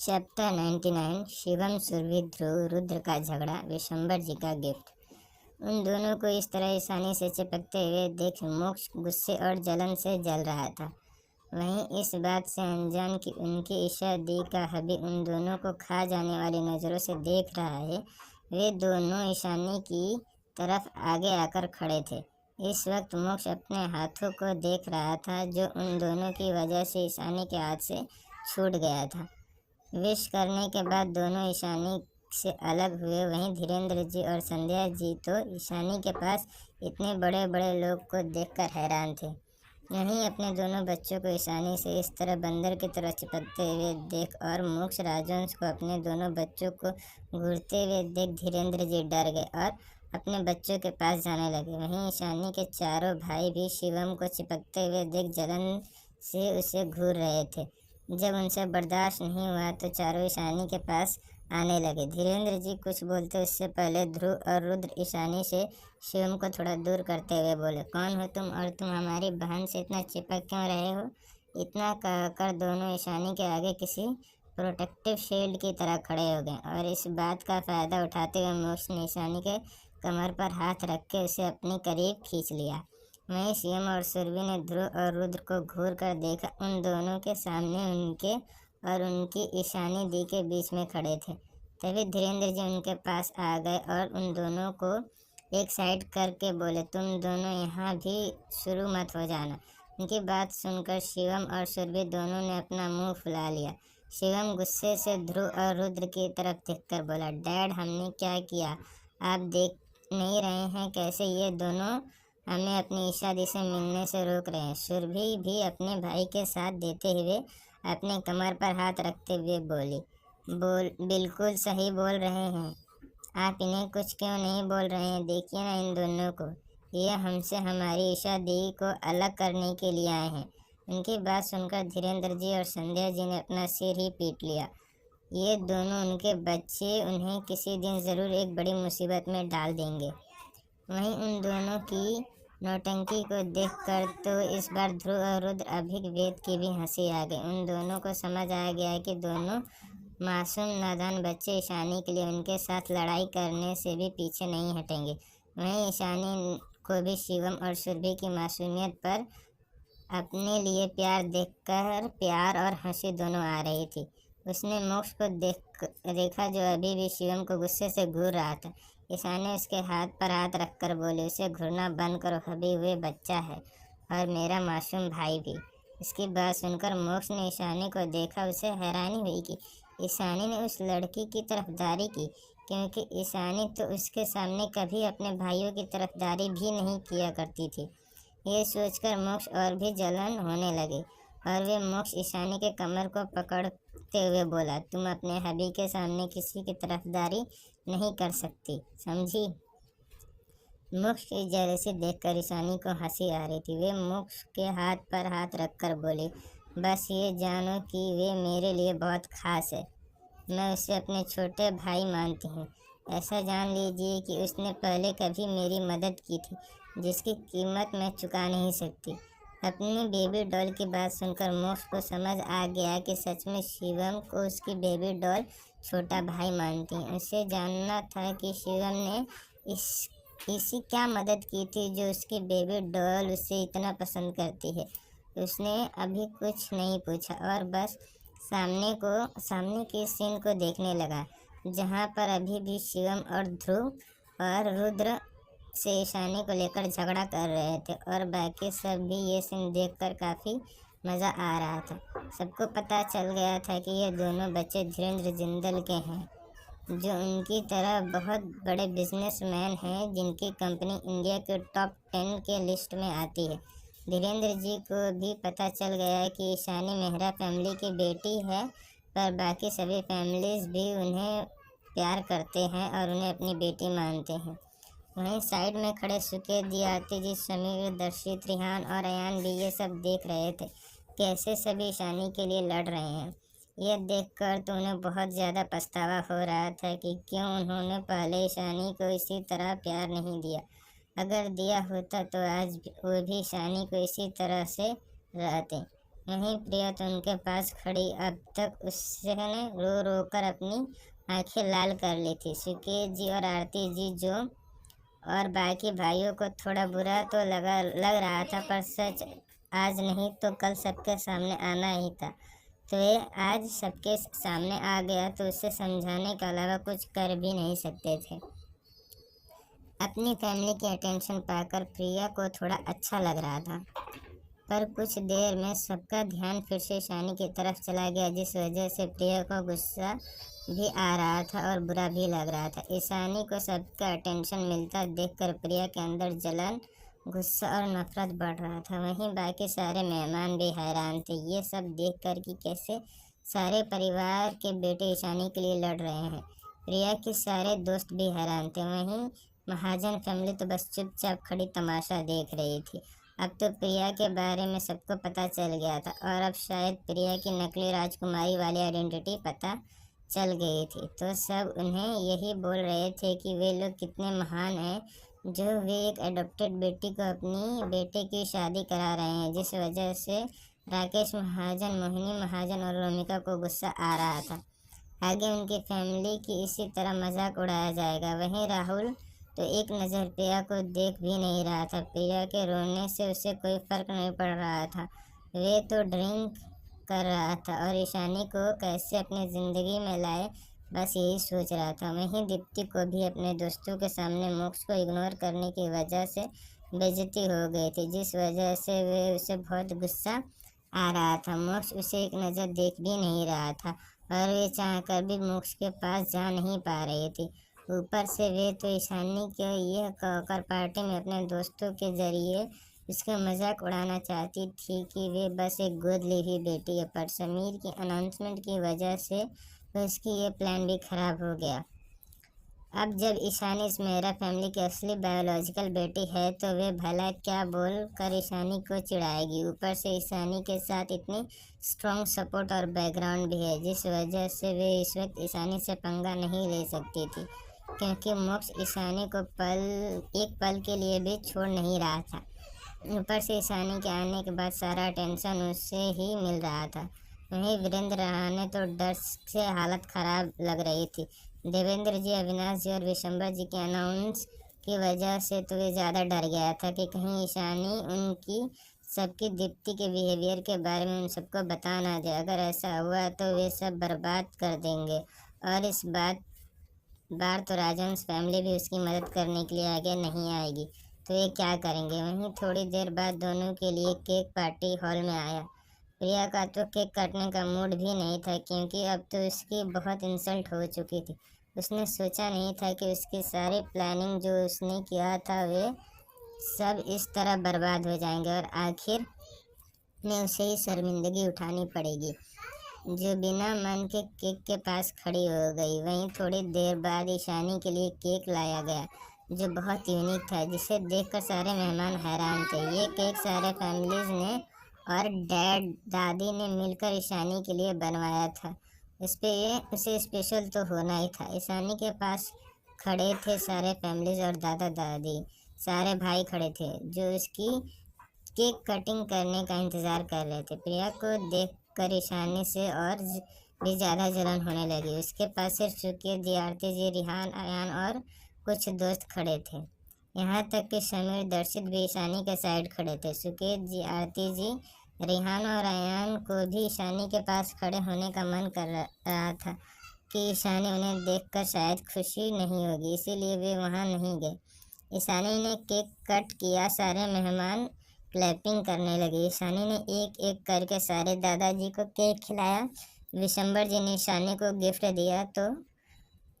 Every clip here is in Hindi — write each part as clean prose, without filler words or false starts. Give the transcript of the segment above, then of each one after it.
चैप्टर 99 शिवम सुरभि ध्रुव रुद्र का झगड़ा विशंबर जी का गिफ्ट। उन दोनों को इस तरह ईशानी से चिपकते हुए देख मोक्ष गुस्से और जलन से जल रहा था। वहीं इस बात से अनजान कि उनकी ईशा दी का हबी उन दोनों को खा जाने वाली नज़रों से देख रहा है। वे दोनों ईशानी की तरफ आगे आकर खड़े थे। इस वक्त मोक्ष अपने हाथों को देख रहा था जो उन दोनों की वजह से ईशानी के हाथ से छूट गया था। विश करने के बाद दोनों ईशानी से अलग हुए। वहीं धीरेन्द्र जी और संध्या जी तो ईशानी के पास इतने बड़े बड़े लोग को देखकर हैरान थे। वहीं अपने दोनों बच्चों को ईशानी से इस तरह बंदर की तरह चिपकते हुए देख और मोक्ष राजवंश को अपने दोनों बच्चों को घूरते हुए देख धीरेन्द्र जी डर गए और अपने बच्चों के पास जाने लगे। वहीं ईशानी के चारों भाई भी शिवम को चिपकते हुए देख जलन से उसे घूर रहे थे। जब उनसे बर्दाश्त नहीं हुआ तो चारों ईशानी के पास आने लगे। धीरेन्द्र जी कुछ बोलते उससे पहले ध्रुव और रुद्र ईशानी से शिवम को थोड़ा दूर करते हुए बोले, कौन हो तुम और तुम हमारी बहन से इतना चिपक क्यों रहे हो? इतना कहकर दोनों ईशानी के आगे किसी प्रोटेक्टिव शील्ड की तरह खड़े हो गए और इस बात का फ़ायदा उठाते हुए मोक्ष ने ईशानी के कमर पर हाथ रख के उसे अपने करीब खींच लिया। वहीं शिवम और सुरभि ने ध्रुव और रुद्र को घूर कर देखा। उन दोनों के सामने उनके और उनकी ईशानी दी के बीच में खड़े थे। तभी धीरेन्द्र जी उनके पास आ गए और उन दोनों को एक साइड करके बोले, तुम दोनों यहाँ भी शुरू मत हो जाना। उनकी बात सुनकर शिवम और सुरभि दोनों ने अपना मुंह फुला लिया। शिवम गुस्से से ध्रुव और रुद्र की तरफ देखकर बोला, डैड हमने क्या किया? आप देख नहीं रहे हैं कैसे ये दोनों हमें अपनी ईशा दी से मिलने से रोक रहे हैं? सुरभि भी अपने भाई के साथ देते हुए अपने कमर पर हाथ रखते हुए बोली, बिल्कुल सही बोल रहे हैं। आप इन्हें कुछ क्यों नहीं बोल रहे हैं? देखिए ना इन दोनों को, ये हमसे हमारी ईशा दी को अलग करने के लिए आए हैं। उनकी बात सुनकर धीरेन्द्र जी और संध्या जी ने अपना सिर ही पीट लिया। ये दोनों उनके बच्चे उन्हें किसी दिन ज़रूर एक बड़ी मुसीबत में डाल देंगे। वहीं उन दोनों की नौटंकी को देखकर तो इस बार ध्रुव और रुद्र अभिवेद की भी हंसी आ गई। उन दोनों को समझ आ गया कि दोनों मासूम नादान बच्चे ईशानी के लिए उनके साथ लड़ाई करने से भी पीछे नहीं हटेंगे। वहीं ईशानी को भी शिवम और सुरभि की मासूमियत पर अपने लिए प्यार देखकर प्यार और हंसी दोनों आ रही थी। उसने मोक्ष को देखा जो अभी भी शिवम को गुस्से से घूर रहा था। ईशानी उसके हाथ पर हाथ रखकर बोली, उसे घूरना बंद करो, अभी हुए बच्चा है और मेरा मासूम भाई भी। इसकी बात सुनकर मोक्ष ने ईशानी को देखा। उसे हैरानी हुई कि ईशानी ने उस लड़की की तरफदारी की, क्योंकि ईशानी तो उसके सामने कभी अपने भाइयों की तरफदारी भी नहीं किया करती थी। ये सोचकर मोक्ष और भी जलन होने लगी और वे मोक्ष ईशानी के कमर को पकड़ते हुए बोला, तुम अपने हबी के सामने किसी की तरफदारी नहीं कर सकती, समझी? मोक्ष की जेलसी देखकर ईशानी को हंसी आ रही थी। वे मोक्ष के हाथ पर हाथ रखकर बोली, बस ये जानो कि वे मेरे लिए बहुत खास है। मैं उसे अपने छोटे भाई मानती हूँ। ऐसा जान लीजिए कि उसने पहले कभी मेरी मदद की थी जिसकी कीमत मैं चुका नहीं सकती। अपनी बेबी डॉल की बात सुनकर मोक्ष को समझ आ गया कि सच में शिवम को उसकी बेबी डॉल छोटा भाई मानती है। उसे जानना था कि शिवम ने इसी क्या मदद की थी जो उसकी बेबी डॉल उसे इतना पसंद करती है। उसने अभी कुछ नहीं पूछा और बस सामने के सीन को देखने लगा, जहाँ पर अभी भी शिवम और ध्रुव और रुद्र से ईशानी को लेकर झगड़ा कर रहे थे और बाकी सब भी ये सीन देखकर काफ़ी मज़ा आ रहा था। सबको पता चल गया था कि ये दोनों बच्चे धीरेन्द्र जिंदल के हैं, जो उनकी तरह बहुत बड़े बिजनेसमैन हैं जिनकी कंपनी इंडिया के टॉप 10 के लिस्ट में आती है। धीरेन्द्र जी को भी पता चल गया कि ईशानी मेहरा फैमिली की बेटी है, पर बाकी सभी फैमिलीज भी उन्हें प्यार करते हैं और उन्हें अपनी बेटी मानते हैं। वहीं साइड में खड़े सुकेत जी, आरती जी, समीर, दर्शित, रिहान और अयान भी ये सब देख रहे थे, कैसे सभी ईशानी के लिए लड़ रहे हैं। यह देखकर तो उन्हें बहुत ज़्यादा पछतावा हो रहा था कि क्यों उन्होंने पहले ईशानी को इसी तरह प्यार नहीं दिया। अगर दिया होता तो आज वो भी ईशानी को इसी तरह से रहते। वहीं प्रिया तो उनके पास खड़ी अब तक उसने रो रो कर अपनी आंखें लाल कर ली थी। सुकेश जी और आरती जी जो और बाकी भाइयों को थोड़ा बुरा तो लग रहा था, पर सच आज नहीं तो कल सबके सामने आना ही था। तो ये आज सबके सामने आ गया तो उसे समझाने के अलावा कुछ कर भी नहीं सकते थे। अपनी फैमिली की अटेंशन पाकर प्रिया को थोड़ा अच्छा लग रहा था, पर कुछ देर में सबका ध्यान फिर से ईशानी की तरफ चला गया, जिस वजह से प्रिया को गुस्सा भी आ रहा था और बुरा भी लग रहा था। ईशानी को सबका अटेंशन मिलता देखकर प्रिया के अंदर जलन, गुस्सा और नफरत बढ़ रहा था। वहीं बाकी सारे मेहमान भी हैरान थे ये सब देखकर कि कैसे सारे परिवार के बेटे ईशानी के लिए लड़ रहे हैं। प्रिया के सारे दोस्त भी हैरान थे। वहीं महाजन फैमिली तो बस चुपचाप खड़ी तमाशा देख रही थी। अब तो प्रिया के बारे में सबको पता चल गया था और अब शायद प्रिया की नकली राजकुमारी वाली आइडेंटिटी पता चल गई थी। तो सब उन्हें यही बोल रहे थे कि वे लोग कितने महान हैं जो वे एक अडॉप्टेड बेटी को अपनी बेटे की शादी करा रहे हैं, जिस वजह से राकेश महाजन, मोहिनी महाजन और रोमिका को गुस्सा आ रहा था। आगे उनकी फैमिली की इसी तरह मजाक उड़ाया जाएगा। वहीं राहुल तो एक नज़र प्रिया को देख भी नहीं रहा था। प्रिया के रोने से उसे कोई फर्क नहीं पड़ रहा था। वे तो ड्रिंक कर रहा था और ईशानी को कैसे अपनी ज़िंदगी में लाए बस यही सोच रहा था। वहीं दीप्ति को भी अपने दोस्तों के सामने मोक्ष को इग्नोर करने की वजह से बेइज्जती हो गई थी, जिस वजह से वे उसे बहुत गुस्सा आ रहा था। मोक्ष उसे एक नज़र देख भी नहीं रहा था और वे चाहकर भी मोक्ष के पास जा नहीं पा रही थी। ऊपर से वे तो ईशानी के यह कहकर पार्टी में अपने दोस्तों के जरिए उसका मजाक उड़ाना चाहती थी कि वे बस एक गोद ली हुई बेटी है, पर समीर की अनाउंसमेंट की वजह से तो उसकी ये प्लान भी खराब हो गया। अब जब ईशानी इस मेरा फैमिली की असली बायोलॉजिकल बेटी है तो वे भला क्या बोल कर ईशानी को चिढ़ाएगी। ऊपर से ईशानी के साथ इतनी स्ट्रॉन्ग सपोर्ट और बैकग्राउंड भी है, जिस वजह से वे इस वक्त ईशानी से पंगा नहीं ले सकती थी, क्योंकि मोक्ष ईशानी को एक पल के लिए भी छोड़ नहीं रहा था। ऊपर से ईशानी के आने के बाद सारा टेंशन उससे ही मिल रहा था। वहीं वीरेंद्र रहाणे तो डर से हालत खराब लग रही थी। देवेंद्र जी, अविनाश जी और विशंबर जी के अनाउंस की वजह से तो वे ज़्यादा डर गया था कि कहीं ईशानी उनकी सबकी दीप्ति के बिहेवियर के बारे में उन सबको बता ना दे। अगर ऐसा हुआ तो वे सब बर्बाद कर देंगे और इस बार तो राजवंश फैमिली भी उसकी मदद करने के लिए आगे नहीं आएगी, तो ये क्या करेंगे। वहीं थोड़ी देर बाद दोनों के लिए केक पार्टी हॉल में आया। प्रिया का तो केक काटने का मूड भी नहीं था, क्योंकि अब तो उसकी बहुत इंसल्ट हो चुकी थी। उसने सोचा नहीं था कि उसकी सारी प्लानिंग जो उसने किया था वे सब इस तरह बर्बाद हो जाएंगे और आखिर में उसे ही शर्मिंदगी उठानी पड़ेगी, जो बिना मन के केक के पास खड़ी हो गई। वहीं थोड़ी देर बाद ईशानी के लिए केक लाया गया, जो बहुत यूनिक था, जिसे देखकर सारे मेहमान हैरान थे। ये केक सारे फैमिलीज ने और डैड दादी ने मिलकर ईशानी के लिए बनवाया था। उसे स्पेशल तो होना ही था। ईशानी के पास खड़े थे सारे फैमिलीज और दादा दादी, सारे भाई खड़े थे जो उसकी केक कटिंग करने का इंतज़ार कर रहे थे। प्रिया को देखकर ईशानी से और भी ज़्यादा जलन होने लगी। उसके पास सिर्फ सुकेश जी, आरती जी, रिहान, अयान और कुछ दोस्त खड़े थे। यहाँ तक कि समीर, दर्शित भी ईशानी के साइड खड़े थे। सुकेश जी, आरती जी, रिहान और अयान को भी ईशानी के पास खड़े होने का मन कर रहा था कि ईशानी उन्हें देखकर शायद खुशी नहीं होगी, इसीलिए वे वहाँ नहीं गए। ईशानी ने केक कट किया, सारे मेहमान क्लैपिंग करने लगे। ईशानी ने एक एक करके सारे दादाजी को केक खिलाया। विशंबर जी ने ईशानी को गिफ्ट दिया तो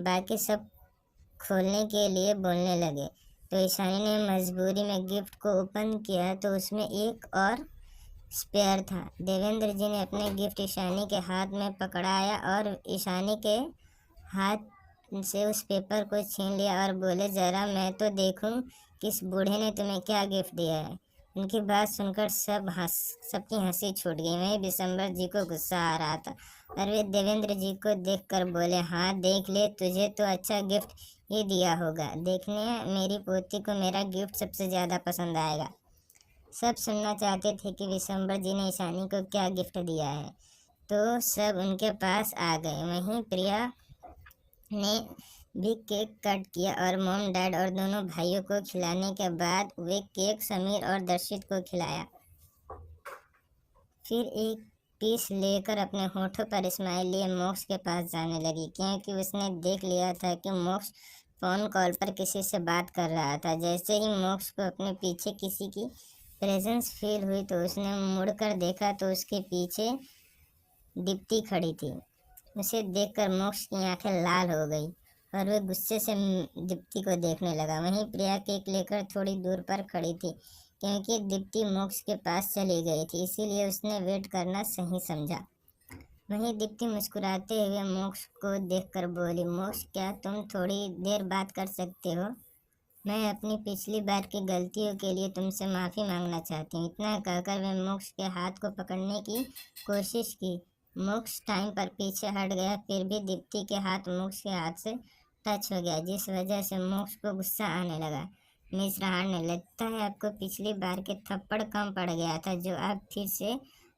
बाकी सब खोलने के लिए बोलने लगे, तो ईशानी ने मजबूरी में गिफ्ट को ओपन किया तो उसमें एक और स्पेयर था। देवेंद्र जी ने अपने गिफ्ट ईशानी के हाथ में पकड़ाया और ईशानी के हाथ से उस पेपर को छीन लिया और बोले, ज़रा मैं तो देखूं किस बूढ़े ने तुम्हें क्या गिफ्ट दिया है। उनकी बात सुनकर सबकी हंसी छूट गई। वहीं दिसंबर जी को गुस्सा आ रहा था और वे देवेंद्र जी को देखकर बोले, हाँ देख ले, तुझे तो अच्छा गिफ्ट ही दिया होगा। देखने मेरी पोती को मेरा गिफ्ट सबसे ज़्यादा पसंद आएगा। सब सुनना चाहते थे कि विशंबर जी ने ईशानी को क्या गिफ्ट दिया है, तो सब उनके पास आ गए। वहीं प्रिया ने भी केक कट किया और मॉम डैड और दोनों भाइयों को खिलाने के बाद वे केक समीर और दर्शित को खिलाया। फिर एक पीस लेकर अपने होठों पर स्माइल लिए मोक्ष के पास जाने लगी, क्योंकि उसने देख लिया था कि मोक्ष फोन कॉल पर किसी से बात कर रहा था। जैसे ही मोक्ष को अपने पीछे किसी की प्रेजेंस फील हुई तो उसने मुड़कर देखा तो उसके पीछे दीप्ति खड़ी थी। उसे देखकर मोक्ष की आंखें लाल हो गई और वह गुस्से से दीप्ति को देखने लगा। वहीं प्रिया केक लेकर थोड़ी दूर पर खड़ी थी, क्योंकि दीप्ति मोक्ष के पास चली गई थी, इसीलिए उसने वेट करना सही समझा। वहीं दीप्ति मुस्कुराते हुए मोक्ष को देखकर बोली, मोक्ष क्या तुम थोड़ी देर बात कर सकते हो? मैं अपनी पिछली बार की गलतियों के लिए तुमसे माफ़ी मांगना चाहती हूँ। इतना कहकर वे मोक्ष के हाथ को पकड़ने की कोशिश की। मोक्ष टाइम पर पीछे हट गया, फिर भी दीप्ति के हाथ मोक्ष के हाथ से टच हो गया, जिस वजह से मोक्ष को गुस्सा आने लगा। मिस रहाणे, लगता है आपको पिछली बार के थप्पड़ कम पड़ गया था, जो आप फिर से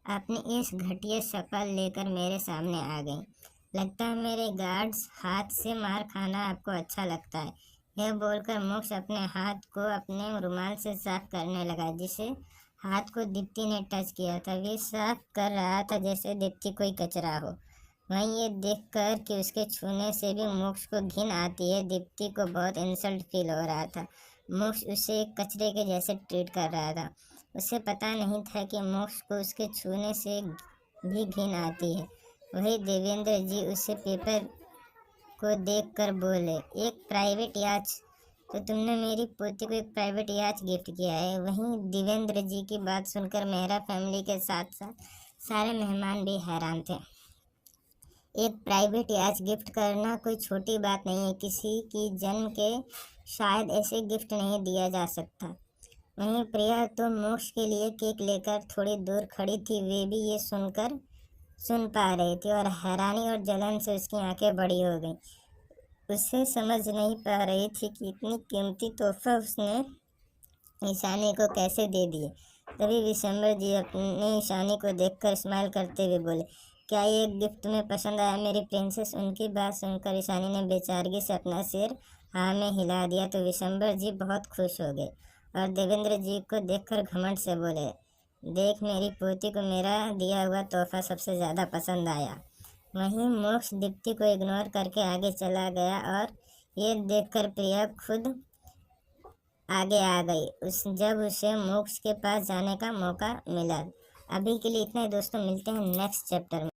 अपनी इस घटिया शक्ल लेकर मेरे सामने आ गई। लगता है मेरे गार्ड्स हाथ से मार खाना आपको अच्छा लगता है। यह बोलकर मोक्ष अपने हाथ को अपने रुमाल से साफ करने लगा, जिसे हाथ को दीप्ति ने टच किया था। वे साफ कर रहा था जैसे दीप्ति कोई कचरा हो। वहीं ये देखकर कि उसके छूने से भी मोक्ष को घिन आती है, दीप्ति को बहुत इंसल्ट फील हो रहा था। मोक्ष उसे एक कचरे के जैसे ट्रीट कर रहा था। उसे पता नहीं था कि मोक्ष को उसके छूने से भी घिन आती है। वही देवेंद्र जी उसे पेपर को देखकर बोले, एक प्राइवेट याच? तो तुमने मेरी पोती को एक प्राइवेट याच गिफ्ट किया है? वहीं देवेंद्र जी की बात सुनकर मेहरा फैमिली के साथ साथ सारे मेहमान भी हैरान थे। एक प्राइवेट याच गिफ्ट करना कोई छोटी बात नहीं है, किसी की जन्म के शायद ऐसे गिफ्ट नहीं दिया जा सकता। वहीं प्रिया तो मोक्ष के लिए केक लेकर थोड़ी दूर खड़ी थी, वे भी ये सुन पा रही थी और हैरानी और जलन से उसकी आंखें बड़ी हो गईं। उसे समझ नहीं पा रही थी कि इतनी कीमती तोहफा उसने ईशानी को कैसे दे दिए। तभी विशंबर जी अपनी ईशानी को देखकर स्माइल करते हुए बोले, क्या ये गिफ्ट तुम्हें पसंद आया मेरी प्रिंसेस? उनकी बात सुनकर ईशानी ने बेचारगी से अपना सिर हाँ में हिला दिया तो विशंबर जी बहुत खुश हो गए और देवेंद्र जी को देखकर घमंड से बोले, देख मेरी पोती को मेरा दिया हुआ तोहफा सबसे ज़्यादा पसंद आया। वहीं मोक्ष दीप्ति को इग्नोर करके आगे चला गया और ये देखकर प्रिया खुद आगे आ गई जब उसे मोक्ष के पास जाने का मौका मिला। अभी के लिए इतना ही दोस्तों, मिलते हैं नेक्स्ट चैप्टर में।